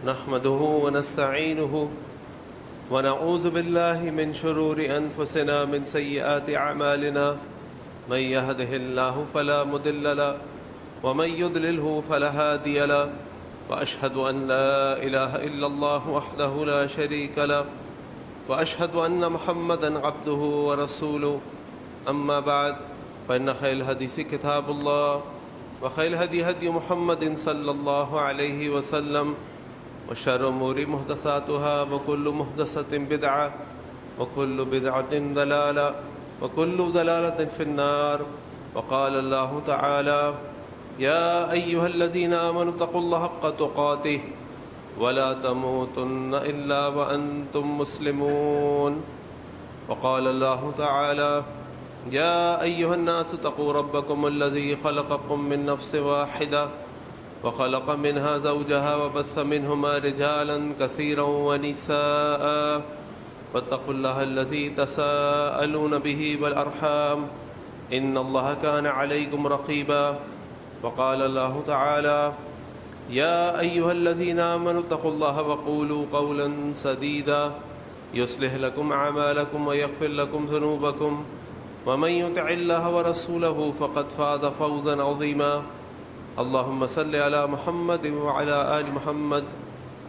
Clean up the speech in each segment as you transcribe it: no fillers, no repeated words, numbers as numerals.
نحمده ونستعينه ونعوذ بالله من شرور أنفسنا من سيئات أعمالنا من يهده الله فلا مضل له ومن يضلله فلا هادي له وأشهد أن لا إله إلا الله وحده لا شريك له وأشهد أن محمدا عبده ورسوله أما بعد فإن خير الحديث كتاب الله وخير الهدي هدي محمد صلى الله عليه وسلم وشر الأمور محدثاتها وكل محدثة بدعة وكل بدعة ضلالة وكل ضلالة في النار. وقال الله تعالى: يا أيها الذين آمنوا اتقوا الله حق تقاته ولا تموتن إلا وأنتم مسلمون. وقال الله تعالى: يا أيها الناس اتقوا ربكم الذي خلقكم من نفس واحدة وخلق منها زوجها وبث منهما رجالا كثيرا ونساء واتقوا الله الذي تساءلون به والأرحام إن الله كان عليكم رقيبا. وقال الله تعالى: يا أيها الذين آمنوا اتقوا الله وقولوا قولا سديدا يصلح لكم أعمالكم ويغفر لكم ذنوبكم ومن يطع الله ورسوله فقد فاز فوزا عظيما. اللهم صل على محمد وعلى آل محمد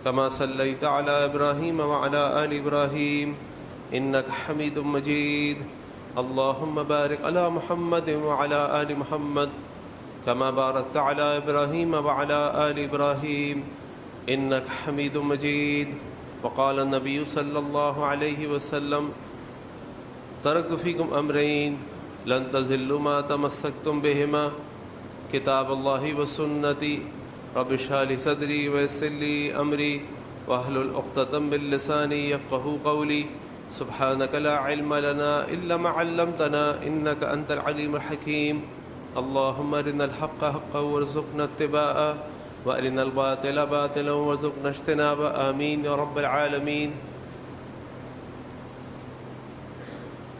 كما صليت على إبراهيم وعلى آل إبراهيم إنك حميد مجيد. اللهم بارك على محمد وعلى آل محمد كما باركت على إبراهيم وعلى آل إبراهيم إنك حميد مجيد. وقال النبي صلى الله عليه وسلم: تركت فيكم أمرين لن تضلوا ما تمسكتم بهما کتاب اللہ و سنتی. رب اشرح لی صدری ویسر لی امری واحلل عقدۃ من لسانی یفقہوا قولی. سبحانک لا علم لنا الا ما علمتنا انک انت العلیم الحکیم. اللہم ارنا الحق حقا وارزقنا اتباعه وارنا الباطل باطلا وارزقنا اجتنابه. آمین یا رب العالمین.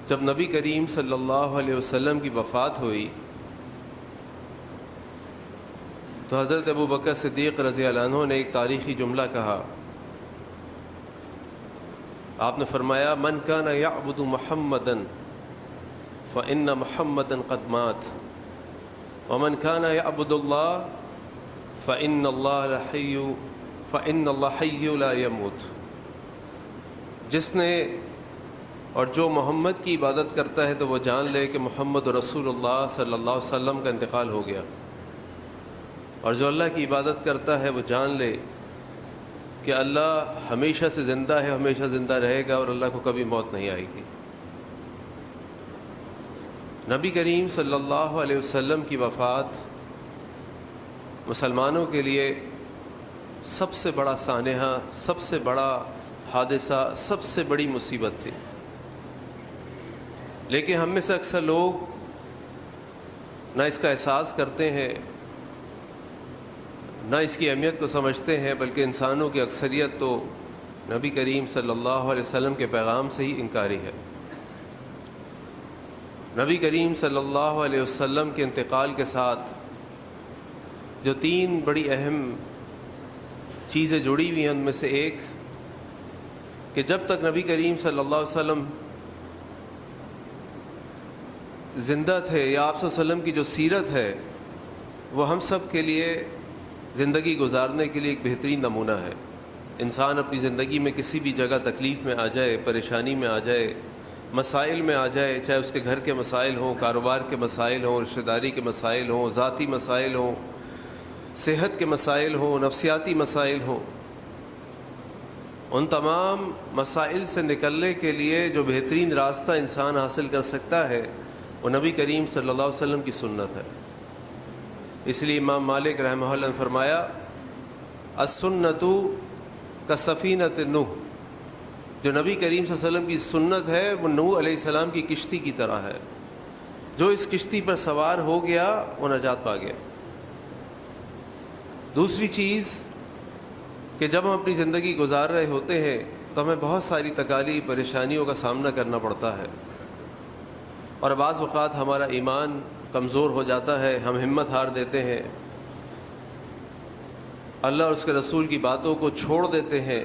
جب نبی کریم صلی اللہ علیہ وسلم کی وفات ہوئی تو حضرت ابو بکر صدیق رضی اللہ عنہ نے ایک تاریخی جملہ کہا. آپ نے فرمایا: من کان یعبد محمدا فإن محمدا قد مات ومن کان یعبد اللہ فإن اللہ حی لا يموت. جس نے اور جو محمد کی عبادت کرتا ہے تو وہ جان لے کہ محمد رسول اللہ صلی اللہ علیہ وسلم کا انتقال ہو گیا، اور جو اللہ کی عبادت کرتا ہے وہ جان لے کہ اللہ ہمیشہ سے زندہ ہے، ہمیشہ زندہ رہے گا، اور اللہ کو کبھی موت نہیں آئے گی. نبی کریم صلی اللہ علیہ وسلم کی وفات مسلمانوں کے لیے سب سے بڑا سانحہ، سب سے بڑا حادثہ، سب سے بڑی مصیبت تھی. لیکن ہم میں سے اکثر لوگ نہ اس کا احساس کرتے ہیں، نہ اس کی اہمیت کو سمجھتے ہیں، بلکہ انسانوں کی اکثریت تو نبی کریم صلی اللہ علیہ وسلم کے پیغام سے ہی انکاری ہے. نبی کریم صلی اللہ علیہ وسلم کے انتقال کے ساتھ جو تین بڑی اہم چیزیں جڑی ہوئی ہیں، ان میں سے ایک کہ جب تک نبی کریم صلی اللہ علیہ وسلم زندہ تھے، یا آپ صلی اللہ علیہ وسلم کی جو سیرت ہے وہ ہم سب کے لیے زندگی گزارنے کے لیے ایک بہترین نمونہ ہے. انسان اپنی زندگی میں کسی بھی جگہ تکلیف میں آ جائے، پریشانی میں آ جائے، مسائل میں آ جائے، چاہے اس کے گھر کے مسائل ہوں، کاروبار کے مسائل ہوں، رشتہ داری کے مسائل ہوں، ذاتی مسائل ہوں، صحت کے مسائل ہوں، نفسیاتی مسائل ہوں، ان تمام مسائل سے نکلنے کے لیے جو بہترین راستہ انسان حاصل کر سکتا ہے وہ نبی کریم صلی اللہ علیہ وسلم کی سنت ہے. اس لیے امام مالک رحمہ اللہ نے فرمایا: السنۃ کسفینۃ نوح. جو نبی کریم صلی اللہ علیہ وسلم کی سنت ہے وہ نوح علیہ السلام کی کشتی کی طرح ہے. جو اس کشتی پر سوار ہو گیا وہ نجات پا گیا. دوسری چیز کہ جب ہم اپنی زندگی گزار رہے ہوتے ہیں تو ہمیں بہت ساری تکالیف، پریشانیوں کا سامنا کرنا پڑتا ہے، اور بعض اوقات ہمارا ایمان کمزور ہو جاتا ہے، ہم ہمت ہار دیتے ہیں. اللہ اور اس کے رسول کی باتوں کو چھوڑ دیتے ہیں،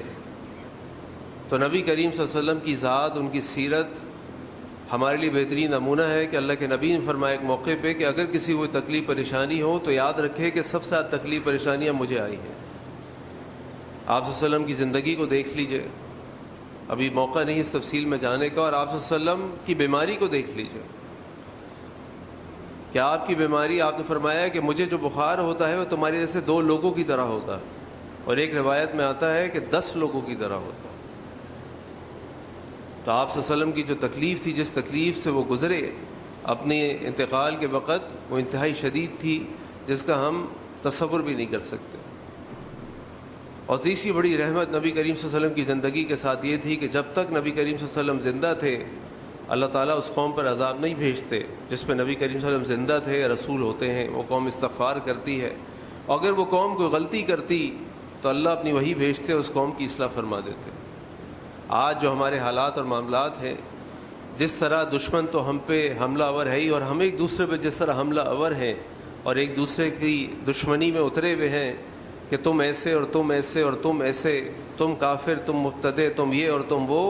تو نبی کریم صلی اللہ علیہ وسلم کی ذات، ان کی سیرت ہمارے لیے بہترین نمونہ ہے کہ اللہ کے نبی نے فرمایا ایک موقع پہ کہ اگر کسی کو تکلیف پریشانی ہو تو یاد رکھے کہ سب سے زیادہ تکلیف پریشانیاں مجھے آئی ہیں۔ آپ صلی اللہ علیہ وسلم کی زندگی کو دیکھ لیجئے، ابھی موقع نہیں اس تفصیل میں جانے کا، اور آپ صلی اللہ علیہ وسلم کی بیماری کو دیکھ لیجئے کہ آپ کی بیماری، آپ نے فرمایا کہ مجھے جو بخار ہوتا ہے وہ تمہارے جیسے 2 لوگوں کی طرح ہوتا ہے، اور ایک روایت میں آتا ہے کہ 10 لوگوں کی طرح ہوتا ہے۔ تو آپ صلی اللہ علیہ وسلم کی جو تکلیف تھی، جس تکلیف سے وہ گزرے اپنے انتقال کے وقت، وہ انتہائی شدید تھی، جس کا ہم تصور بھی نہیں کر سکتے۔ اور تیسری بڑی رحمت نبی کریم صلی اللہ علیہ وسلم کی زندگی کے ساتھ یہ تھی کہ جب تک نبی کریم صلی اللہ علیہ وسلم زندہ تھے، اللہ تعالیٰ اس قوم پر عذاب نہیں بھیجتے جس پہ نبی کریم صلی اللہ علیہ وسلم زندہ تھے، رسول ہوتے ہیں۔ وہ قوم استغفار کرتی ہے، اور اگر وہ قوم کوئی غلطی کرتی تو اللہ اپنی وحی بھیجتے، اس قوم کی اصلاح فرما دیتے۔ آج جو ہمارے حالات اور معاملات ہیں، جس طرح دشمن تو ہم پہ حملہ آور ہے ہی، اور ہم ایک دوسرے پہ جس طرح حملہ آور ہیں اور ایک دوسرے کی دشمنی میں اترے ہوئے ہیں کہ تم ایسے اور تم ایسے اور تم ایسے، تم کافر، تم مبتدع، تم یہ اور تم وہ،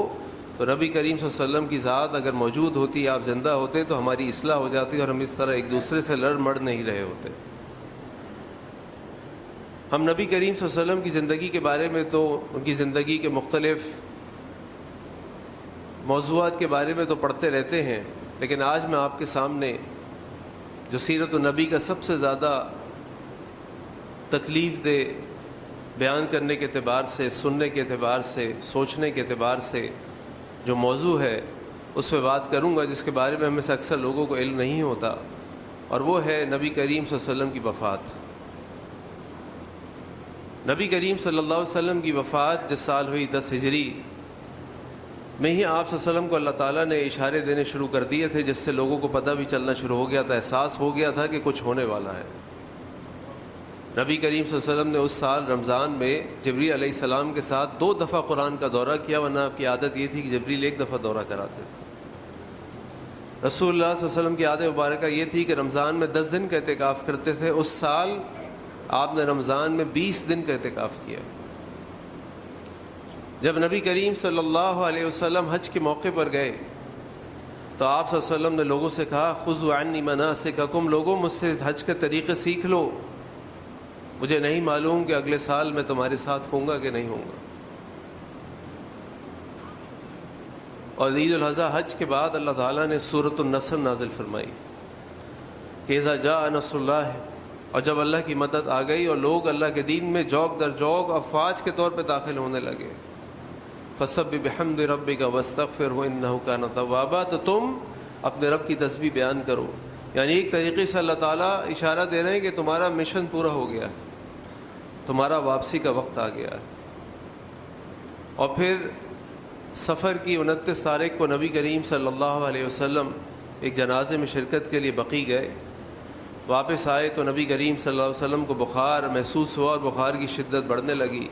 تو نبی کریم صلی اللہ علیہ وسلم کی ذات اگر موجود ہوتی، آپ زندہ ہوتے، تو ہماری اصلاح ہو جاتی اور ہم اس طرح ایک دوسرے سے لڑ مڑ نہیں رہے ہوتے۔ ہم نبی کریم صلی اللہ علیہ وسلم کی زندگی کے بارے میں تو ان کی زندگی کے مختلف موضوعات کے بارے میں تو پڑھتے رہتے ہیں، لیکن آج میں آپ کے سامنے جو سیرت النبی کا سب سے زیادہ تکلیف دہ بیان کرنے کے اعتبار سے، سننے کے اعتبار سے، سوچنے کے اعتبار سے جو موضوع ہے، اس پہ بات کروں گا، جس کے بارے میں ہمیں سے اکثر لوگوں کو علم نہیں ہوتا، اور وہ ہے نبی کریم صلی اللہ علیہ وسلم کی وفات۔ نبی کریم صلی اللہ علیہ وسلم کی وفات جس سال ہوئی 10 ہجری میں ہی آپ صلی اللہ علیہ وسلم کو اللہ تعالیٰ نے اشارے دینے شروع کر دیے تھے، جس سے لوگوں کو پتہ بھی چلنا شروع ہو گیا تھا، احساس ہو گیا تھا کہ کچھ ہونے والا ہے۔ نبی کریم صلی اللہ علیہ وسلم نے اس سال رمضان میں جبریل علیہ السلام کے ساتھ 2 دفعہ قرآن کا دورہ کیا، ورنہ آپ کی عادت یہ تھی کہ جبریل 1 دفعہ دورہ کراتے تھے۔ رسول اللہ صلی اللہ علیہ وسلم کی عادت مبارکہ یہ تھی کہ رمضان میں 10 دن کا اعتکاف کرتے تھے۔ اس سال آپ نے رمضان میں 20 دن کا اعتکاف کیا۔ جب نبی کریم صلی اللہ علیہ وسلم حج کے موقع پر گئے تو آپ صلی اللہ علیہ وسلم نے لوگوں سے کہا، خذوا عنی مناسککم، لوگوں مجھ سے حج کے طریقے سیکھ لو، مجھے نہیں معلوم کہ اگلے سال میں تمہارے ساتھ ہوں گا کہ نہیں ہوں گا۔ اور عید الاضحیٰ حج کے بعد اللہ تعالیٰ نے سورۃ النصر نازل فرمائی کہ اذا جاء نصر اللہ، اور جب اللہ کی مدد آ گئی اور لوگ اللہ کے دین میں جوق در جوق افواج کے طور پہ داخل ہونے لگے، فسبح بحمد ربک واستغفرہ انہ کان توابا، تو تم اپنے رب کی تسبیح بیان کرو۔ یعنی ایک طریقے سے اللہ تعالیٰ اشارہ دے رہے ہیں کہ تمہارا مشن پورا ہو گیا ہے، تمہارا واپسی کا وقت آ گیا ہے۔ اور پھر سفر کی 29 تاریخ کو نبی کریم صلی اللہ علیہ وسلم ایک جنازے میں شرکت کے لیے بقیع گئے۔ واپس آئے تو نبی کریم صلی اللہ علیہ وسلم کو بخار محسوس ہوا، اور بخار کی شدت بڑھنے لگی،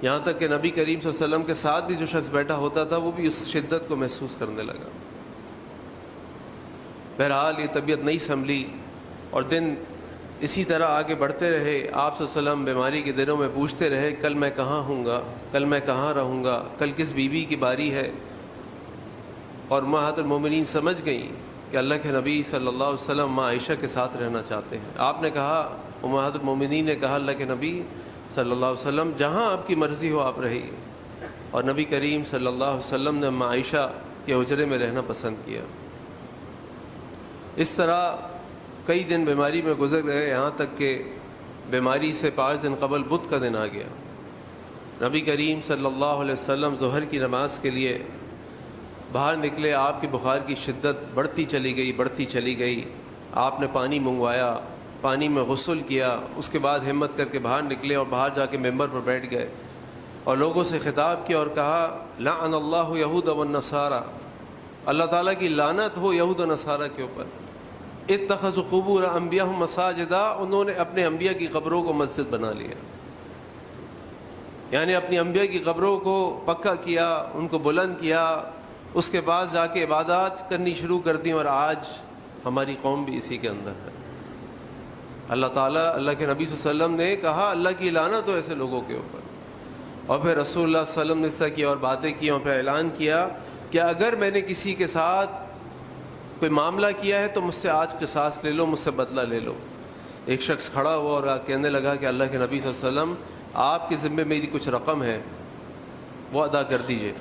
یہاں تک کہ نبی کریم صلی اللہ علیہ وسلم کے ساتھ بھی جو شخص بیٹھا ہوتا تھا وہ بھی اس شدت کو محسوس کرنے لگا۔ بہرحال یہ طبیعت نہیں سنبھلی اور دن اسی طرح آگے بڑھتے رہے۔ آپ صلی اللہ علیہ وسلم بیماری کے دنوں میں پوچھتے رہے، کل میں کہاں ہوں گا، کل میں کہاں رہوں گا، کل کس بیوی کی باری ہے۔ اور امہات المومنین سمجھ گئیں کہ اللہ کے نبی صلی اللہ علیہ وسلم ماں عائشہ کے ساتھ رہنا چاہتے ہیں۔ آپ نے کہا، امہات المومنین نے کہا، اللہ کے نبی صلی اللہ علیہ وسلم جہاں آپ کی مرضی ہو آپ رہیے۔ اور نبی کریم صلی اللہ علیہ وسلم نے ماں عائشہ کے حجرے میں رہنا پسند کیا۔ اس طرح کئی دن بیماری میں گزر گئے، یہاں تک کہ بیماری سے 5 دن قبل بدھ کا دن آ گیا۔ نبی کریم صلی اللہ علیہ وسلم ظہر کی نماز کے لیے باہر نکلے، آپ کی بخار کی شدت بڑھتی چلی گئی۔ آپ نے پانی منگوایا، پانی میں غسل کیا، اس کے بعد ہمت کر کے باہر نکلے اور باہر جا کے ممبر پر بیٹھ گئے اور لوگوں سے خطاب کیا اور کہا، لعن اللہ یہود والنصارى، اللہ تعالیٰ کی لعنت ہو یہود و نصارہ کے اوپر، اتخذوا قبور انبیاءہم مساجدا، انہوں نے اپنے انبیاء کی قبروں کو مسجد بنا لیا، یعنی اپنی انبیاء کی قبروں کو پکا کیا، ان کو بلند کیا، اس کے بعد جا کے عبادات کرنی شروع کر دیں، اور آج ہماری قوم بھی اسی کے اندر ہے۔ اللہ تعالیٰ اللہ کے نبی صلی اللہ علیہ وسلم نے کہا اللہ کی لعنت ہو ایسے لوگوں کے اوپر، اور پھر رسول اللہ صلی اللہ علیہ وسلم نے اس طرح کی اور باتیں کی، اور پھر اعلان کیا کہ اگر میں نے کسی کے ساتھ کوئی معاملہ کیا ہے تو مجھ سے آج قصاص لے لو، مجھ سے بدلہ لے لو۔ ایک شخص کھڑا ہوا اور کہنے لگا کہ اللہ کے نبی صلی اللہ علیہ وسلم آپ کے ذمے میری کچھ رقم ہے وہ ادا کر دیجئے،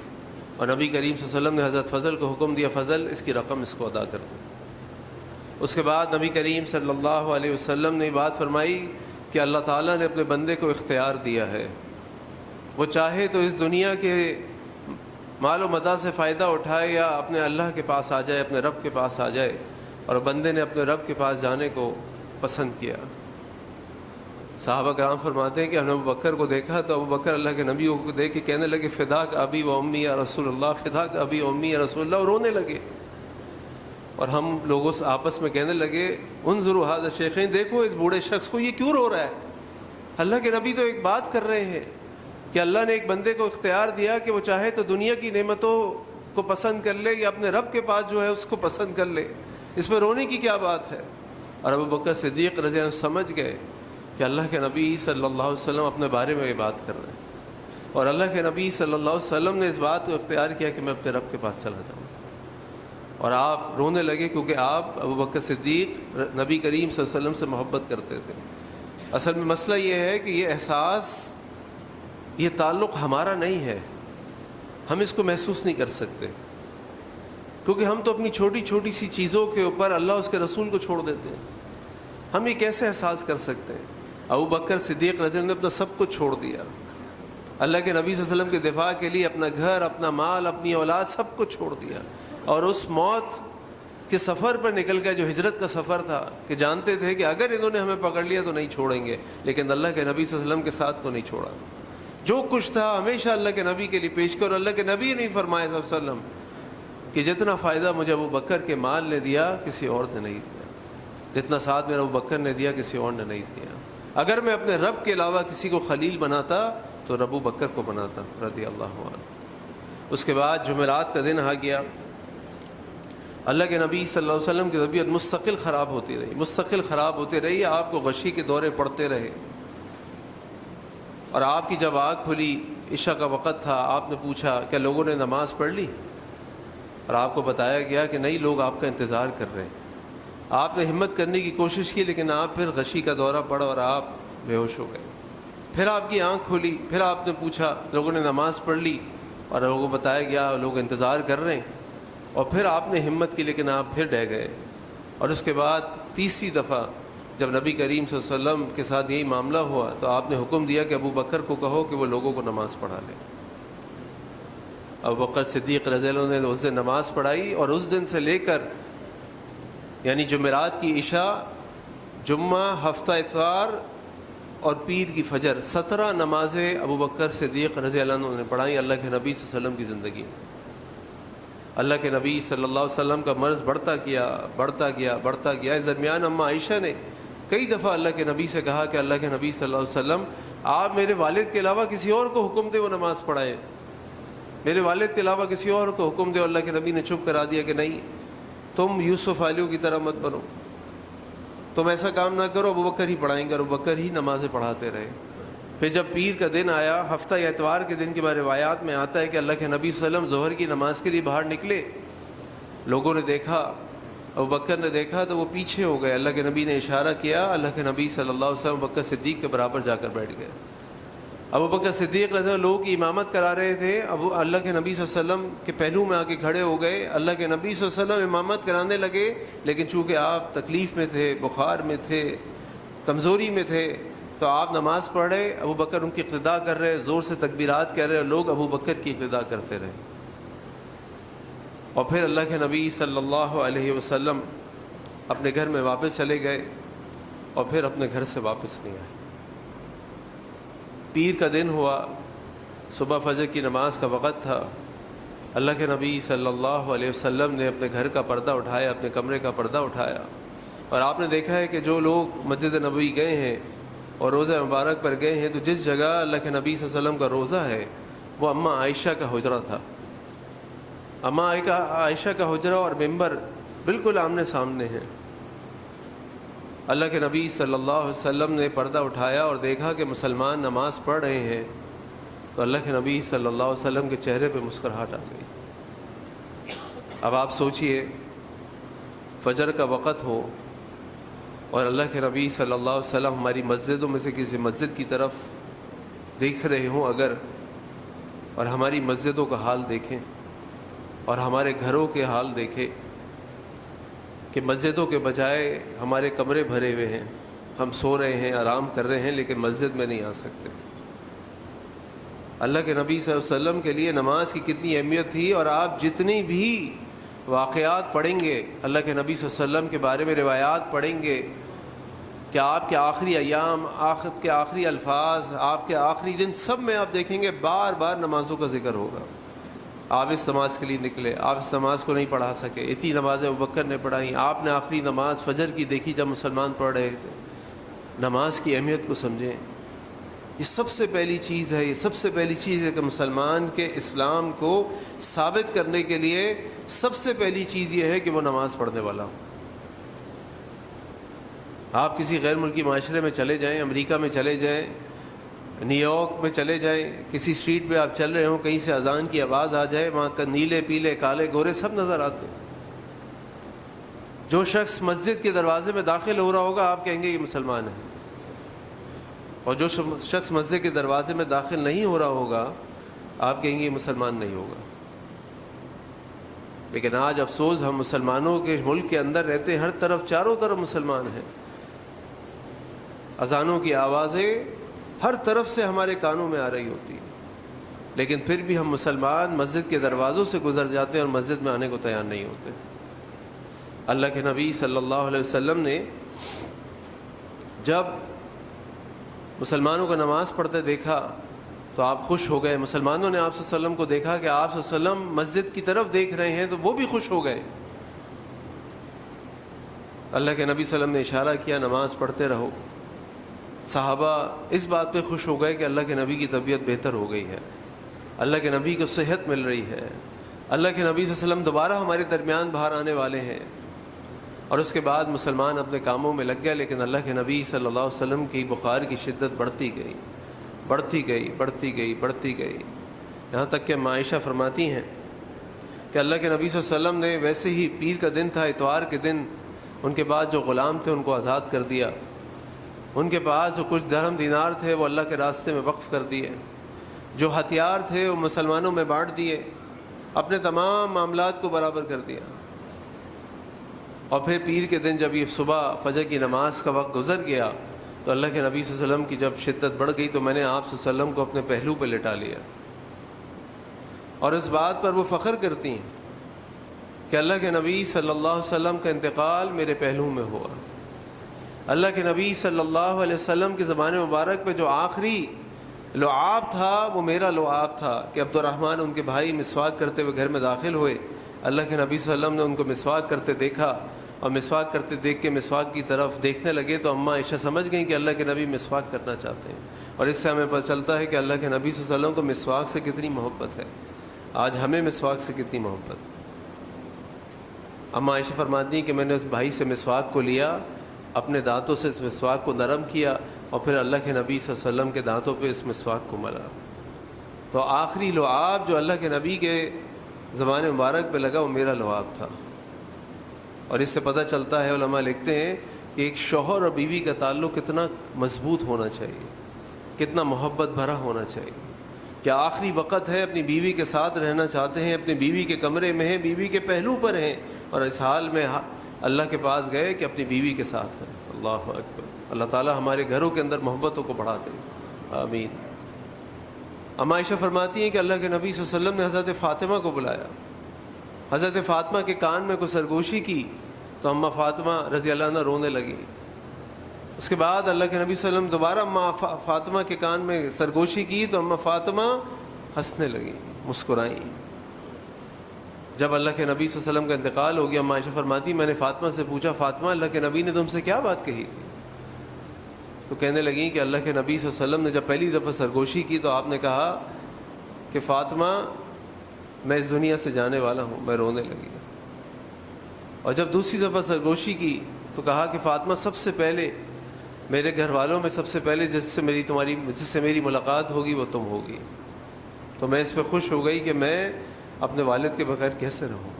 اور نبی کریم صلی اللہ علیہ وسلم نے حضرت فضل کو حکم دیا فضل اس کی رقم اس کو ادا کر دو۔ اس کے بعد نبی کریم صلی اللہ علیہ وسلم نے بات فرمائی کہ اللہ تعالیٰ نے اپنے بندے کو اختیار دیا ہے، وہ چاہے تو اس دنیا کے مال و متاع سے فائدہ اٹھائے یا اپنے اللہ کے پاس آ جائے، اپنے رب کے پاس آ جائے، اور بندے نے اپنے رب کے پاس جانے کو پسند کیا۔ صحابہ کرام فرماتے ہیں کہ ہم نے ابو بکر کو دیکھا تو ابو بکر اللہ کے نبی کو دیکھ کے کہنے لگے فداک ابی و امی یا رسول اللہ، فداک ابی و امی یا رسول اللہ، اور رونے لگے۔ اور ہم لوگوں سے آپس میں کہنے لگے انظروا ھذا الشیخین، دیکھو اس بوڑھے شخص کو، یہ کیوں رو رہا ہے؟ اللہ کے نبی تو ایک بات کر رہے ہیں کہ اللہ نے ایک بندے کو اختیار دیا کہ وہ چاہے تو دنیا کی نعمتوں کو پسند کر لے یا اپنے رب کے پاس جو ہے اس کو پسند کر لے، اس میں رونے کی کیا بات ہے؟ اور ابو بکر صدیق رضی اللہ عنہ سمجھ گئے کہ اللہ کے نبی صلی اللہ علیہ وسلم اپنے بارے میں یہ بات کر رہے ہیں، اور اللہ کے نبی صلی اللہ علیہ وسلم نے اس بات کو اختیار کیا کہ میں اپنے رب کے پاس چلا جاؤں، اور آپ رونے لگے کیونکہ آپ ابو بکر صدیق نبی کریم صلی اللہ علیہ وسلم سے محبت کرتے تھے۔ اصل میں مسئلہ یہ ہے کہ یہ احساس، یہ تعلق ہمارا نہیں ہے، ہم اس کو محسوس نہیں کر سکتے کیونکہ ہم تو اپنی چھوٹی چھوٹی سی چیزوں کے اوپر اللہ اس کے رسول کو چھوڑ دیتے ہیں۔ ہم یہ کیسے احساس کر سکتے ہیں؟ ابو بکر صدیق رضی اللہ عنہ نے اپنا سب کچھ چھوڑ دیا، اللہ کے نبی صلی اللہ علیہ وسلم کے دفاع کے لیے اپنا گھر، اپنا مال، اپنی اولاد سب کچھ چھوڑ دیا، اور اس موت کے سفر پر نکل گیا جو ہجرت کا سفر تھا، کہ جانتے تھے کہ اگر انہوں نے ہمیں پکڑ لیا تو نہیں چھوڑیں گے، لیکن اللہ کے نبی صلی اللہ علیہ وسلم کے ساتھ کو نہیں چھوڑا۔ جو کچھ تھا ہمیشہ اللہ کے نبی کے لیے پیش کیا، اور اللہ کے نبی نے فرمایا صلی اللہ علیہ وسلم کہ جتنا فائدہ مجھے ابو بکر کے مال نے دیا کسی اور نے نہیں دیا، جتنا ساتھ میرا ابو بکر نے دیا کسی اور نے نہیں دیا۔ اگر میں اپنے رب کے علاوہ کسی کو خلیل بناتا تو ابو بکر کو بناتا رضی اللہ عنہ۔ اس کے بعد جمعرات کا دن آ گیا، اللہ کے نبی صلی اللہ علیہ وسلم کی طبیعت مستقل خراب ہوتی رہی، مستقل خراب ہوتی رہی، آپ کو غشی کے دورے پڑتے رہے، اور آپ کی جب آنکھ کھلی عشاء کا وقت تھا، آپ نے پوچھا کہ لوگوں نے نماز پڑھ لی؟ اور آپ کو بتایا گیا کہ نہیں، لوگ آپ کا انتظار کر رہے ہیں۔ آپ نے ہمت کرنے کی کوشش کی لیکن آپ پھر غشی کا دورہ پڑا اور آپ بے ہوش ہو گئے۔ پھر آپ کی آنکھ کھلی، پھر آپ نے پوچھا لوگوں نے نماز پڑھ لی؟ اور لوگوں کو بتایا گیا لوگ انتظار کر رہے ہیں، اور پھر آپ نے ہمت کی لیکن آپ پھر ڈہ گئے۔ اور اس کے بعد تیسری دفعہ جب نبی کریم صلی اللہ علیہ وسلم کے ساتھ یہی معاملہ ہوا تو آپ نے حکم دیا کہ ابو بکر کو کہو کہ وہ لوگوں کو نماز پڑھا لے۔ ابو بکر صدیق رضی اللہ عنہ نے اس دن نماز پڑھائی، اور اس دن سے لے کر یعنی جمعرات کی عشاء، جمعہ، ہفتہ اتوار اور پیر کی فجر، 17 نمازیں ابو بکر صدیق رضی اللہ عنہ نے پڑھائیں اللہ کے نبی صلی اللہ علیہ وسلم کی زندگی میں۔ اللہ کے نبی صلی اللہ علیہ وسلم کا مرض بڑھتا گیا۔ اس درمیان اماں عائشہ نے کئی دفعہ اللہ کے نبی سے کہا کہ اللہ کے نبی صلی اللہ علیہ وسلم آپ میرے والد کے علاوہ کسی اور کو حکم دے وہ نماز پڑھائے، میرے والد کے علاوہ کسی اور کو حکم دے۔ اللہ کے نبی نے چپ کرا دیا کہ نہیں، تم یوسف علیہ کی طرح مت بنو، تم ایسا کام نہ کرو، ابو بکر ہی پڑھائیں گے، اور ابو بکر ہی نمازیں پڑھاتے رہے۔ پھر جب پیر کا دن آیا، ہفتہ یا اتوار کے دن کے بعد روایات میں آتا ہے کہ اللہ کے نبی صلی اللہ علیہ وسلم ظہر کی نماز کے لیے باہر نکلے، لوگوں نے دیکھا، ابو بکر نے دیکھا تو وہ پیچھے ہو گئے۔ اللہ کے نبی نے اشارہ کیا، اللہ کے نبی صلی اللہ علیہ وسلم ابو بکر صدیق کے برابر جا کر بیٹھ گئے۔ ابو بکر صدیق رضی اللہ عنہ لوگوں کی امامت کرا رہے تھے، اللہ کے نبی صلی اللہ علیہ وسلم کے پہلو میں آ کے کھڑے ہو گئے۔ اللہ کے نبی صلی اللہ علیہ وسلم امامت کرانے لگے، لیکن چونکہ آپ تکلیف میں تھے، بخار میں تھے، کمزوری میں تھے، تو آپ نماز پڑھ رہے، ابو بکر ان کی اقتداء کر رہے، زور سے تکبیرات کہہ رہے، اور لوگ ابو بکر کی اقتداء کرتے رہے۔ اور پھر اللہ کے نبی صلی اللہ علیہ وسلم اپنے گھر میں واپس چلے گئے، اور پھر اپنے گھر سے واپس نہیں آئے۔ پیر کا دن ہوا، صبح فجر کی نماز کا وقت تھا، اللہ کے نبی صلی اللہ علیہ وسلم نے اپنے گھر کا پردہ اٹھایا، اپنے کمرے کا پردہ اٹھایا، اور آپ نے دیکھا ہے کہ جو لوگ مسجد نبوی گئے ہیں اور روضہ مبارک پر گئے ہیں تو جس جگہ اللہ کے نبی صلی اللہ علیہ وسلم کا روضہ ہے وہ اماں عائشہ کا حجرہ تھا۔ اماں عائشہ کا حجرہ اور ممبر بالکل آمنے سامنے ہیں، اللہ کے نبی صلی اللہ علیہ وسلم نے پردہ اٹھایا اور دیکھا کہ مسلمان نماز پڑھ رہے ہیں تو اللہ کے نبی صلی اللہ علیہ وسلم کے چہرے پہ مسکراہٹ آ گئی۔ اب آپ سوچئے فجر کا وقت ہو اور اللہ کے نبی صلی اللہ علیہ وسلم ہماری مسجدوں میں سے کسی مسجد کی طرف دیکھ رہے ہوں اگر، اور ہماری مسجدوں کا حال دیکھیں اور ہمارے گھروں کے حال دیکھیں کہ مسجدوں کے بجائے ہمارے کمرے بھرے ہوئے ہیں، ہم سو رہے ہیں، آرام کر رہے ہیں، لیکن مسجد میں نہیں آ سکتے۔ اللہ کے نبی صلی اللہ علیہ وسلم کے لیے نماز کی کتنی اہمیت تھی، اور آپ جتنی بھی واقعات پڑھیں گے اللہ کے نبی صلی اللہ علیہ وسلم کے بارے میں، روایات پڑھیں گے کہ آپ کے آخری ایام، آپ کے آخری الفاظ، آپ کے آخری دن، سب میں آپ دیکھیں گے بار بار نمازوں کا ذکر ہوگا۔ آپ اس نماز کے لیے نکلے، آپ اس نماز کو نہیں پڑھا سکے، اتنی نمازیں ابوبکر نے پڑھائیں، آپ نے آخری نماز فجر کی دیکھی جب مسلمان پڑھ رہے تھے۔ نماز کی اہمیت کو سمجھیں، یہ سب سے پہلی چیز ہے، یہ سب سے پہلی چیز ہے کہ مسلمان کے اسلام کو ثابت کرنے کے لیے سب سے پہلی چیز یہ ہے کہ وہ نماز پڑھنے والا ہو۔ آپ کسی غیر ملکی معاشرے میں چلے جائیں، امریکہ میں چلے جائیں، نیو یارک میں چلے جائیں، کسی اسٹریٹ پہ آپ چل رہے ہوں، کہیں سے اذان کی آواز آ جائے، وہاں کا نیلے پیلے کالے گورے سب نظر آتے ہیں۔ جو شخص مسجد کے دروازے میں داخل ہو رہا ہوگا آپ کہیں گے یہ مسلمان ہے، اور جو شخص مسجد کے دروازے میں داخل نہیں ہو رہا ہوگا آپ کہیں گے یہ مسلمان نہیں ہوگا۔ لیکن آج افسوس ہم مسلمانوں کے ملک کے اندر رہتے ہیں، ہر طرف چاروں طرف مسلمان ہیں، اذانوں کی آوازیں ہر طرف سے ہمارے کانوں میں آ رہی ہوتی ہیں، لیکن پھر بھی ہم مسلمان مسجد کے دروازوں سے گزر جاتے ہیں اور مسجد میں آنے کو تیار نہیں ہوتے۔ اللہ کے نبی صلی اللہ علیہ وسلم نے جب مسلمانوں کو نماز پڑھتے دیکھا تو آپ خوش ہو گئے۔ مسلمانوں نے آپ صلی اللہ علیہ وسلم کو دیکھا کہ آپ صلی اللہ علیہ وسلم مسجد کی طرف دیکھ رہے ہیں تو وہ بھی خوش ہو گئے۔ اللہ کے نبی صلی اللہ علیہ وسلم نے اشارہ کیا نماز پڑھتے رہو۔ صحابہ اس بات پہ خوش ہو گئے کہ اللہ کے نبی کی طبیعت بہتر ہو گئی ہے، اللہ کے نبی کو صحت مل رہی ہے، اللہ کے نبی صلی اللہ علیہ وسلم دوبارہ ہمارے درمیان باہر آنے والے ہیں۔ اور اس کے بعد مسلمان اپنے کاموں میں لگ گئے، لیکن اللہ کے نبی صلی اللہ علیہ وسلم کی بخار کی شدت بڑھتی گئی، بڑھتی گئی، بڑھتی گئی، بڑھتی گئی، یہاں تک کہ عائشہ فرماتی ہیں کہ اللہ کے نبی صلی اللہ علیہ وسلم نے ویسے ہی پیر کا دن تھا، اتوار کے دن ان کے بعد جو غلام تھے ان کو آزاد کر دیا، ان کے پاس جو کچھ درہم دینار تھے وہ اللہ کے راستے میں وقف کر دیے، جو ہتھیار تھے وہ مسلمانوں میں بانٹ دیے، اپنے تمام معاملات کو برابر کر دیا۔ اور پھر پیر کے دن جب یہ صبح فجر کی نماز کا وقت گزر گیا تو اللہ کے نبی صلی اللہ علیہ وسلم کی جب شدت بڑھ گئی تو میں نے آپ صلی اللہ علیہ وسلم کو اپنے پہلو پہ لٹا لیا، اور اس بات پر وہ فخر کرتی ہیں کہ اللہ کے نبی صلی اللہ علیہ وسلم کا انتقال میرے پہلو میں ہوا۔ اللہ کے نبی صلی اللہ علیہ وسلم کے زبان مبارک پہ جو آخری لعاب تھا وہ میرا لعاب تھا کہ عبد الرحمن ان کے بھائی مسواک کرتے ہوئے گھر میں داخل ہوئے، اللہ کے نبی صلی اللہ علیہ وسلم نے ان کو مسواک کرتے دیکھا، اور مسواک کرتے دیکھ کے مسواک کی طرف دیکھنے لگے تو اماں عائشہ سمجھ گئیں کہ اللہ کے نبی مسواک کرنا چاہتے ہیں، اور اس سے ہمیں پتہ چلتا ہے کہ اللہ کے نبی صلی اللہ علیہ وسلم کو مسواک سے کتنی محبت ہے۔ آج ہمیں مسواک سے کتنی محبت۔ اماں عائشہ فرماتی ہیں کہ میں نے اس بھائی سے مسواک کو لیا، اپنے دانتوں سے اس مسواک کو نرم کیا، اور پھر اللہ کے نبی صلی اللہ علیہ وسلم کے دانتوں پہ اس مسواک کو ملا۔ تو آخری لعاب جو اللہ کے نبی کے زبان مبارک پہ لگا وہ میرا لعاب تھا۔ اور اس سے پتہ چلتا ہے، علماء لکھتے ہیں کہ ایک شوہر اور بیوی کا تعلق کتنا مضبوط ہونا چاہیے، کتنا محبت بھرا ہونا چاہیے، کہ آخری وقت ہے، اپنی بیوی کے ساتھ رہنا چاہتے ہیں، اپنی بیوی کے کمرے میں ہیں، بیوی کے پہلو پر ہیں، اور اس حال میں اللہ کے پاس گئے کہ اپنی بیوی کے ساتھ ہیں۔ اللہ اکبر۔ اللہ تعالیٰ ہمارے گھروں کے اندر محبتوں کو بڑھا دے، آمین۔ اماں عائشہ فرماتی ہیں کہ اللہ کے نبی صلی اللہ علیہ وسلم نے حضرت فاطمہ کو بلایا، حضرت فاطمہ کے کان میں کوئی سرگوشی کی تو اماں فاطمہ رضی اللہ عنہ رونے لگی۔ اس کے بعد اللہ کے نبی صلی اللہ علیہ وسلم دوبارہ اماں فاطمہ کے کان میں سرگوشی کی تو اماں فاطمہ ہنسنے لگی، مسکرائیں۔ جب اللہ کے نبی صلی اللہ علیہ وسلم کا انتقال ہو گیا، اماں عائشہ فرماتی میں نے فاطمہ سے پوچھا فاطمہ اللہ کے نبی نے تم سے کیا بات کہی؟ تو کہنے لگیں کہ اللہ کے نبی صلی اللہ علیہ وسلم نے جب پہلی دفعہ سرگوشی کی تو آپ نے کہا کہ فاطمہ میں اس دنیا سے جانے والا ہوں، میں رونے لگی۔ اور جب دوسری دفعہ سرگوشی کی تو کہا کہ فاطمہ سب سے پہلے میرے گھر والوں میں سب سے پہلے جس سے میری ملاقات ہوگی وہ تم ہوگی. تو میں اس پہ خوش ہو گئی کہ میں اپنے والد کے بغیر کیسے رہوں.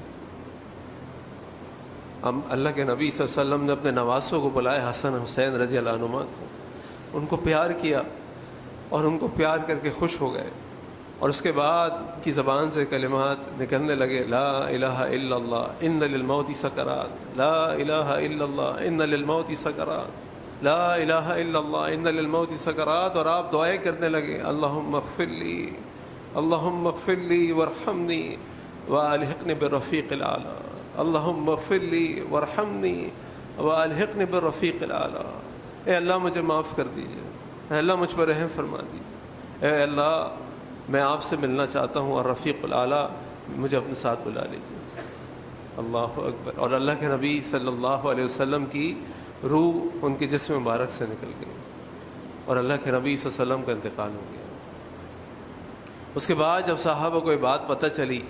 ہم اللہ کے نبی صلی اللہ علیہ وسلم نے اپنے نواسوں کو بلایا، حسن حسین رضی اللہ عنہما کو، ان کو پیار کیا اور ان کو پیار کر کے خوش ہو گئے. اور اس کے بعد کی زبان سے کلمات نکلنے لگے، لا الہ الا اللہ ان للموت سکرات، لا الہ الا اللہ ان للموت سکرات، لا الہ الا اللہ ان للموت سکرات. اور آپ دعائیں کرنے لگے، اللہم اغفر لی، اللہم اغفر لی وارحمنی والحقنی بالرفیق الاعلی، اللہم اغفر لی وارحمنی والحقنی بالرفیق الاعلی. اے اللہ مجھے معاف کر دیجیے، اے اللہ مجھ پر رحم فرما دیجیے، اے اللہ میں آپ سے ملنا چاہتا ہوں اور رفیق الاعلیٰ مجھے اپنے ساتھ بلا لیجیے. اللہ اکبر. اور اللہ کے نبی صلی اللہ علیہ وسلم کی روح ان کے جسم مبارک سے نکل گئی اور اللہ کے نبی صلی اللہ علیہ وسلم کا انتقال ہو گیا. اس کے بعد جب صحابہ کو یہ بات پتہ چلی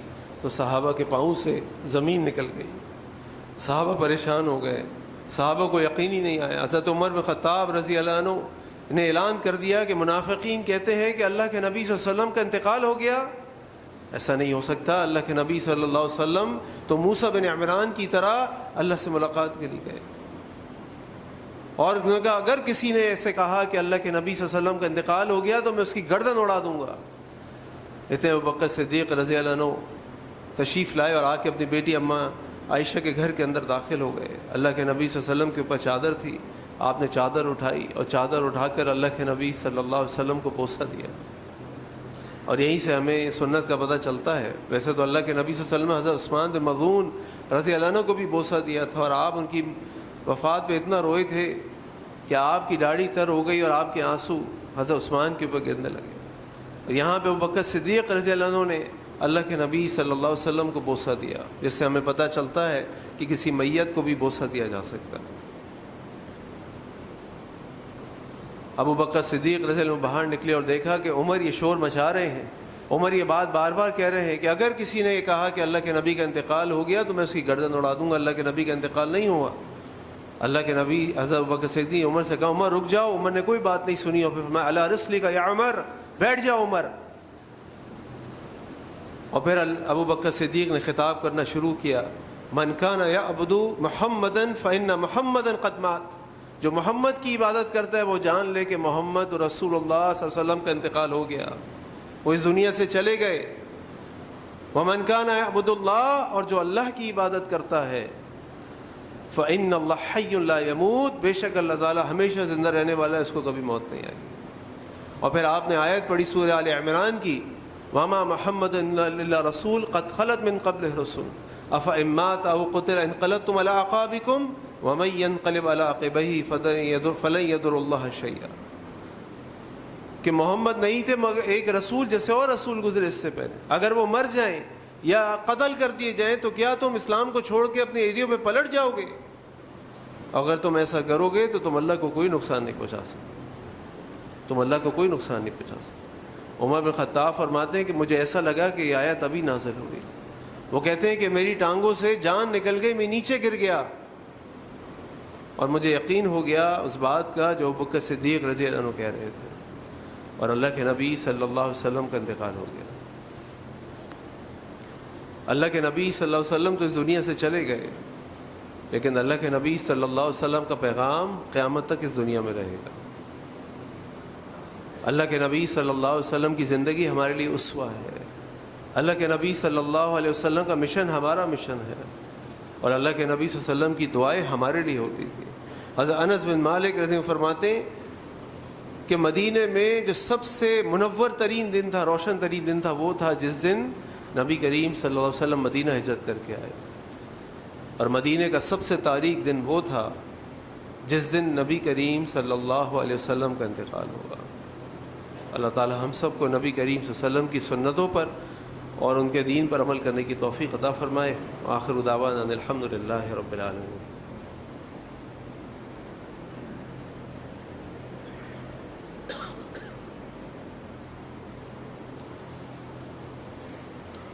تو صحابہ کے پاؤں سے زمین نکل گئی، صحابہ پریشان ہو گئے، صحابہ کو یقین ہی نہیں آیا. حضرت عمر بن خطاب رضی اللہ عنہ نے اعلان کر دیا کہ منافقین کہتے ہیں کہ اللہ کے نبی صلی اللہ علیہ وسلم کا انتقال ہو گیا. ایسا نہیں ہو سکتا، اللہ کے نبی صلی اللہ علیہ وسلم تو موسیٰ بن عمران کی طرح اللہ سے ملاقات کے لیے گئے. اور اگر کسی نے ایسے کہا کہ اللہ کے نبی صلی اللہ علیہ وسلم کا انتقال ہو گیا تو میں اس کی گردن اڑا دوں گا. اتنے ابوبکر صدیق رضی اللہ عنہ تشریف لائے اور آ کے اپنی بیٹی اماں عائشہ کے گھر کے اندر داخل ہو گئے. اللہ کے نبی صلی اللہ علیہ وسلم کے اوپر چادر تھی، آپ نے چادر اٹھائی اور چادر اٹھا کر اللہ کے نبی صلی اللہ علیہ وسلم کو بوسہ دیا. اور یہیں سے ہمیں سنت کا پتہ چلتا ہے. ویسے تو اللہ کے نبی صلی اللہ علیہ وسلم حضرت عثمان بن مظعون رضی اللہ عنہ کو بھی بوسہ دیا تھا اور آپ ان کی وفات پہ اتنا روئے تھے کہ آپ کی داڑھی تر ہو گئی اور آپ کے آنسو حضرت عثمان کے اوپر گرنے لگے. یہاں پہ ابوبکر صدیق رضی اللہ عنہ نے اللہ کے نبی صلی اللہ علیہ وسلم کو بوسہ دیا، جس سے ہمیں پتہ چلتا ہے کہ کسی میت کو بھی بوسہ دیا جا سکتا ہے. ابوبکر صدیق رضی اللہ عنہ باہر نکلے اور دیکھا کہ عمر یہ شور مچا رہے ہیں. عمر یہ بات بار بار کہہ رہے ہیں کہ اگر کسی نے یہ کہا کہ اللہ کے نبی کا انتقال ہو گیا تو میں اس کی گردن اڑا دوں گا. اللہ کے نبی کا انتقال نہیں ہوا. اللہ کے نبی حضرت ابوبکر صدیق عمر سے کہا عمر رک جاؤ. عمر نے کوئی بات نہیں سنی اور پھر فرمایا علی رسلک یا عمر، بیٹھ جاؤ عمر. اور پھر ابوبکر صدیق نے خطاب کرنا شروع کیا، من کان یعبد محمدا فإن محمدا قد مات. جو محمد کی عبادت کرتا ہے وہ جان لے کہ محمد رسول اللہ صلی اللہ علیہ وسلم کا انتقال ہو گیا، وہ اس دنیا سے چلے گئے. ومن کان یعبد اللہ، اور جو اللہ کی عبادت کرتا ہے، فإن اللہ حی لا یموت، بے شک اللہ تعالیٰ ہمیشہ زندہ رہنے والا ہے، اس کو کبھی موت نہیں آئے گی. اور پھر آپ نے آیت پڑھی سورہ آل عمران کی، وما محمد الا رسول قد خلت من قبلہ الرسل افإن مات او قتل انقلبتم على اعقابکم ومن ينقلب على عقبیہ فلن یضر اللہ شیئا. کہ محمد نہیں تھے مگر ایک رسول جیسے اور رسول گزرے اس سے پہلے، اگر وہ مر جائیں یا قتل کر دیے جائیں تو کیا تم اسلام کو چھوڑ کے اپنے ایریوں میں پلٹ جاؤ گے؟ اگر تم ایسا کرو گے تو تم اللہ کو کوئی نقصان نہیں پہنچا سکتے، تم اللہ کو کوئی نقصان نہیں پہنچا سکتے. عمر بن خطاب فرماتے ہیں کہ مجھے ایسا لگا کہ یہ آیت ابھی نازل ہوئی. وہ کہتے ہیں کہ میری ٹانگوں سے جان نکل گئی، میں نیچے گر گیا اور مجھے یقین ہو گیا اس بات کا جو ابوبکر صدیق رضی اللہ عنہ کہہ رہے تھے، اور اللہ کے نبی صلی اللہ علیہ وسلم کا انتقال ہو گیا. اللہ کے نبی صلی اللہ علیہ وسلم تو اس دنیا سے چلے گئے، لیکن اللہ کے نبی صلی اللہ علیہ وسلم کا پیغام قیامت تک اس دنیا میں رہے گا. اللہ کے نبی صلی اللہ علیہ وسلم کی زندگی ہمارے لیے اسوہ ہے. اللہ کے نبی صلی اللہ علیہ وسلم کا مشن ہمارا مشن ہے، اور اللہ کے نبی صلی اللہ علیہ وسلم کی دعائیں ہمارے لیے ہوتی تھی. حضرت انس بن مالک رضی اللہ عنہ فرماتے ہیں کہ مدینے میں جو سب سے منور ترین دن تھا، روشن ترین دن تھا، وہ تھا جس دن نبی کریم صلی اللہ علیہ وسلم مدینہ ہجرت کر کے آئے. اور مدینے کا سب سے تاریک دن وہ تھا جس دن نبی کریم صلی اللہ علیہ وسلم کا انتقال ہوگا. اللہ تعالی ہم سب کو نبی کریم صلی اللہ علیہ وسلم کی سنتوں پر اور ان کے دین پر عمل کرنے کی توفیق عطا فرمائے. آخر دعوانا ان الحمد للہ رب العالمین.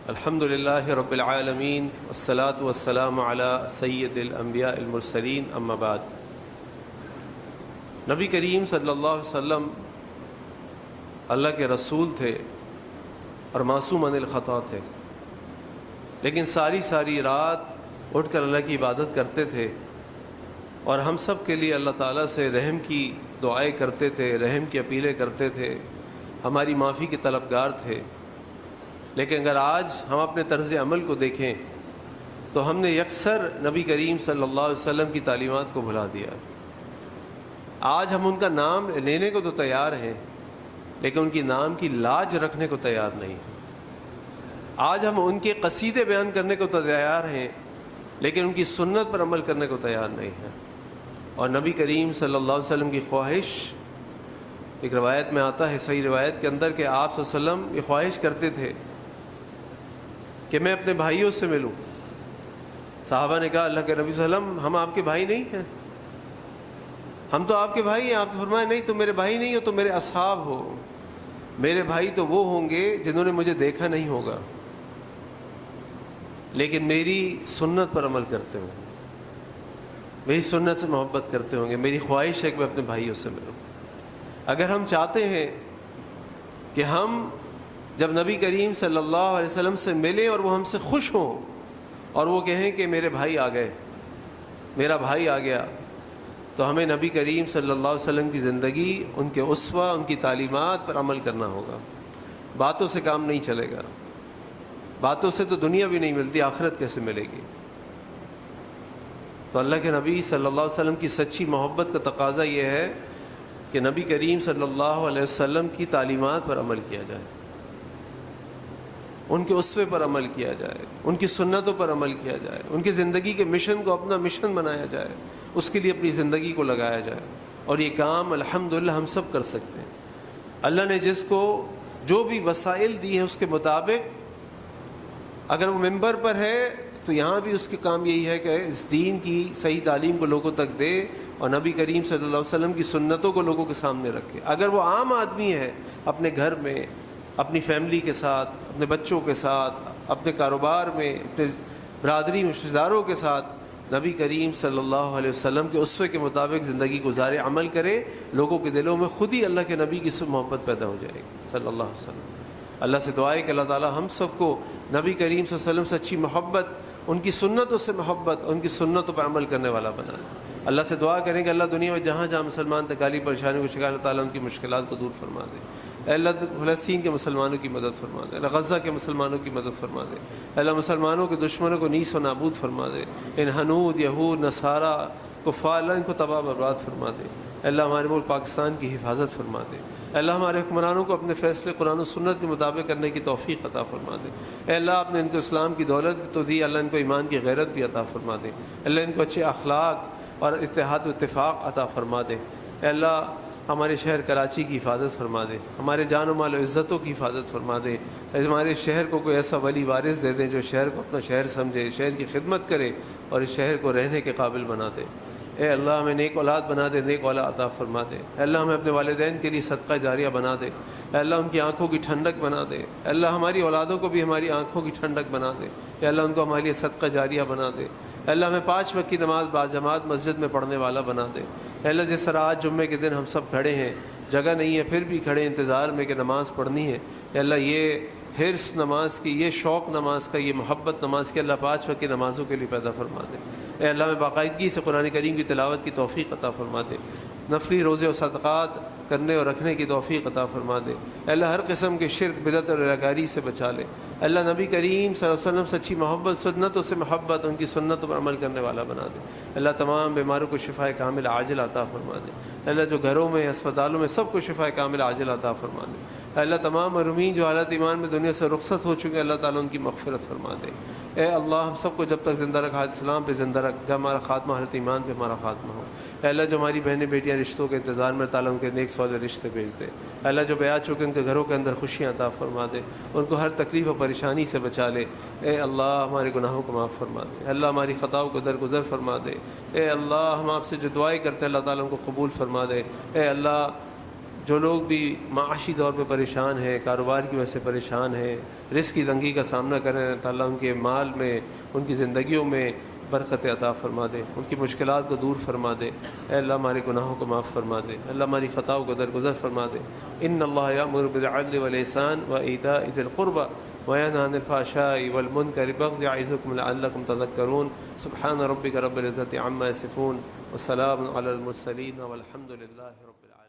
الحمد للہ رب العالمین والصلاة والسلام علی سید الانبیاء المرسلین اما بعد۔ نبی کریم صلی اللہ علیہ وسلم اللہ کے رسول تھے اور معصوم عن الخطا تھے، لیکن ساری رات اٹھ کر اللہ کی عبادت کرتے تھے اور ہم سب کے لیے اللہ تعالیٰ سے رحم کی دعائیں کرتے تھے، رحم کی اپیلیں کرتے تھے، ہماری معافی کے طلبگار تھے۔ لیکن اگر آج ہم اپنے طرز عمل کو دیکھیں تو ہم نے یکسر نبی کریم صلی اللہ علیہ وسلم کی تعلیمات کو بھلا دیا۔ آج ہم ان کا نام لینے کو تو تیار ہیں، لیکن ان کی نام کی لاج رکھنے کو تیار نہیں ہیں۔ آج ہم ان کے قصیدے بیان کرنے کو تو تیار ہیں، لیکن ان کی سنت پر عمل کرنے کو تیار نہیں ہیں۔ اور نبی کریم صلی اللہ علیہ وسلم کی خواہش، ایک روایت میں آتا ہے، صحیح روایت کے اندر، کہ آپ صلی اللہ علیہ وسلم یہ خواہش کرتے تھے کہ میں اپنے بھائیوں سے ملوں۔ صحابہ نے کہا اللہ کے نبی صلی اللہ علیہ وسلم ہم آپ کے بھائی نہیں ہیں، ہم تو آپ کے بھائی ہیں۔ آپ فرمائے نہیں، تم میرے بھائی نہیں ہو، تم میرے اصحاب ہو۔ میرے بھائی تو وہ ہوں گے جنہوں نے مجھے دیکھا نہیں ہوگا لیکن میری سنت پر عمل کرتے ہوں، میری سنت سے محبت کرتے ہوں گے۔ میری خواہش ہے کہ میں اپنے بھائیوں سے ملوں۔ اگر ہم چاہتے ہیں کہ ہم جب نبی کریم صلی اللہ علیہ وسلم سے ملیں اور وہ ہم سے خوش ہوں اور وہ کہیں کہ میرے بھائی آ گئے، میرا بھائی آ گیا، تو ہمیں نبی کریم صلی اللہ علیہ وسلم کی زندگی، ان کے اسوہ، ان کی تعلیمات پر عمل کرنا ہوگا۔ باتوں سے کام نہیں چلے گا، باتوں سے تو دنیا بھی نہیں ملتی، آخرت کیسے ملے گی؟ تو اللہ کے نبی صلی اللہ علیہ وسلم کی سچی محبت کا تقاضا یہ ہے کہ نبی کریم صلی اللہ علیہ وسلم کی تعلیمات پر عمل کیا جائے، ان کے اسوے پر عمل کیا جائے، ان کی سنتوں پر عمل کیا جائے، ان کی زندگی کے مشن کو اپنا مشن بنایا جائے، اس کے لیے اپنی زندگی کو لگایا جائے۔ اور یہ کام الحمدللہ ہم سب کر سکتے ہیں۔ اللہ نے جس کو جو بھی وسائل دی ہیں اس کے مطابق، اگر وہ ممبر پر ہے تو یہاں بھی اس کے کام یہی ہے کہ اس دین کی صحیح تعلیم کو لوگوں تک دے اور نبی کریم صلی اللہ علیہ وسلم کی سنتوں کو لوگوں کے سامنے رکھے۔ اگر وہ عام آدمی ہے، اپنے گھر میں، اپنی فیملی کے ساتھ، اپنے بچوں کے ساتھ، اپنے کاروبار میں، اپنے برادری میں، رشتہ داروں کے ساتھ نبی کریم صلی اللہ علیہ وسلم کے اسوے کے مطابق زندگی گزارے، عمل کرے، لوگوں کے دلوں میں خود ہی اللہ کے نبی کی محبت پیدا ہو جائے گی صلی اللہ علیہ وسلم۔ اللہ سے دعا ہے کہ اللہ تعالی ہم سب کو نبی کریم صلی اللہ علیہ وسلم سے اچھی محبت، ان کی سنتوں سے محبت، ان کی سنتوں پر عمل کرنے والا بنا دے۔ اللہ سے دعا کریں کہ اللہ دنیا میں جہاں جہاں مسلمان تکالیف پریشانیوں کو شکار، اللہ تعالیٰ ان کی مشکلات کو دور فرما دے۔ اے اللہ فلسطین کے مسلمانوں کی مدد فرما دے، اللہ غزہ کے مسلمانوں کی مدد فرما دے، اے اللہ مسلمانوں کے دشمنوں کو نیست و نابود فرما دے، ان حنود، یہود، نصارہ، کفار، اللہ ان کو تباہ برباد فرما دے۔ اے اللہ ہمارے ملک پاکستان کی حفاظت فرما دے۔ اے اللہ ہمارے حکمرانوں کو اپنے فیصلے قرآن و سنت کے مطابق کرنے کی توفیق عطا فرما دے۔ اے اللہ آپ نے ان کو اسلام کی دولت بھی تو دی، اللہ ان کو ایمان کی غیرت بھی عطا فرما دے۔ اللہ ان کو اچھے اخلاق اور اتحاد و اتفاق عطا فرما دے۔ اے اللہ ہمارے شہر کراچی کی حفاظت فرما دے، ہمارے جان و مال و عزتوں کی حفاظت فرما دے۔ ہمارے شہر کو کوئی ایسا ولی وارث دے دیں جو شہر کو اپنا شہر سمجھے، شہر کی خدمت کرے اور اس شہر کو رہنے کے قابل بنا دے۔ اے اللہ ہمیں نیک اولاد بنا دے، نیک اولاد عطا فرما دے۔ اے اللہ ہمیں اپنے والدین کے لیے صدقہ جاریہ بنا دے۔ اے اللہ ان کی آنکھوں کی ٹھنڈک بنا دے۔ اے اللہ ہماری اولادوں کو بھی ہماری آنکھوں کی ٹھنڈک بنا دے۔ اے اللہ ان کو ہمارے لیے صدقہ جاریہ بنا دے۔ اے اللہ ہمیں 5 وقت کی نماز باجماعت مسجد میں پڑھنے والا بنا دے۔ اے اللہ جس طرح آج جمعے کے دن ہم سب کھڑے ہیں، جگہ نہیں ہے پھر بھی کھڑے انتظار میں کہ نماز پڑھنی ہے، اے اللہ یہ حرص نماز کی، یہ شوق نماز کا، یہ محبت نماز کی، اللہ 5 وقت کی نمازوں کے لیے پیدا فرما دے۔ اے اللہ میں باقاعدگی سے قرآن کریم کی تلاوت کی توفیق عطا فرما دے، نفلی روزے و صدقات کرنے اور رکھنے کی توفیق عطا فرما دے۔ اے اللہ ہر قسم کے شرک، بدعت اور ریاکاری سے بچا لے۔ اے اللہ نبی کریم صلی اللہ علیہ وسلم سے اچھی محبت، سنتوں سے محبت، ان کی سنتوں پر عمل کرنے والا بنا دے۔ اے اللہ تمام بیماروں کو شفا کامل عاجل عطا فرما دے۔ اے اللہ جو گھروں میں، اسپتالوں میں، سب کو شفا کامل عاجل عطا فرما دے۔ اے اللہ تمام مرحومین جو حالت ایمان میں دنیا سے رخصت ہو چکے ہیں، اللہ تعالیٰ ان کی مغفرت فرما دے۔ اے اللہ ہم سب کو جب تک زندہ رکھا اسلام پہ زندہ رکھ، جب ہمارا خاتمہ حالت ایمان پہ ہمارا خاتمہ ہو۔ اے اللہ جو ہماری بہنیں بیٹیاں رشتوں کے انتظار میں، تعالیٰ ان کے نیک صالح رشتے بھیج دے۔ اے اللہ جو بیعت چکے ان کے گھروں کے اندر خوشیاں عطا فرما دے، ان کو ہر تکلیف و پریشانی سے بچا لے۔ اے اللہ ہمارے گناہوں کو معاف فرما دے۔ اے اللہ ہماری خطاؤں کو درگزر فرما دے۔ اے اللہ ہم آپ سے جو دعائیں کرتے ہیں اللہ تعالیٰ ان کو قبول فرما دے۔ اے اللہ جو لوگ بھی معاشی طور پہ پریشان ہیں، کاروبار کی وجہ سے پریشان ہیں، رزق کی تنگی کا سامنا کر رہے ہیں، تعالیٰ ان کے مال میں، ان کی زندگیوں میں برکت عطا فرما دے، ان کی مشکلات کو دور فرما دے۔ اے اللہ ہمارے گناہوں کو معاف فرما دے، اللہ ہماری خطاؤں کو درگزر فرما دے۔ ان اللہ یأمر بالعدل والإحسان وإیتاء ذی القربى وینہی عن الفحشاء والمنکر والبغی یعظکم لعلکم تذکرون۔ سبحان ربک رب العزۃ عما یصفون وسلام علی المرسلین والحمد للہ رب العالمین۔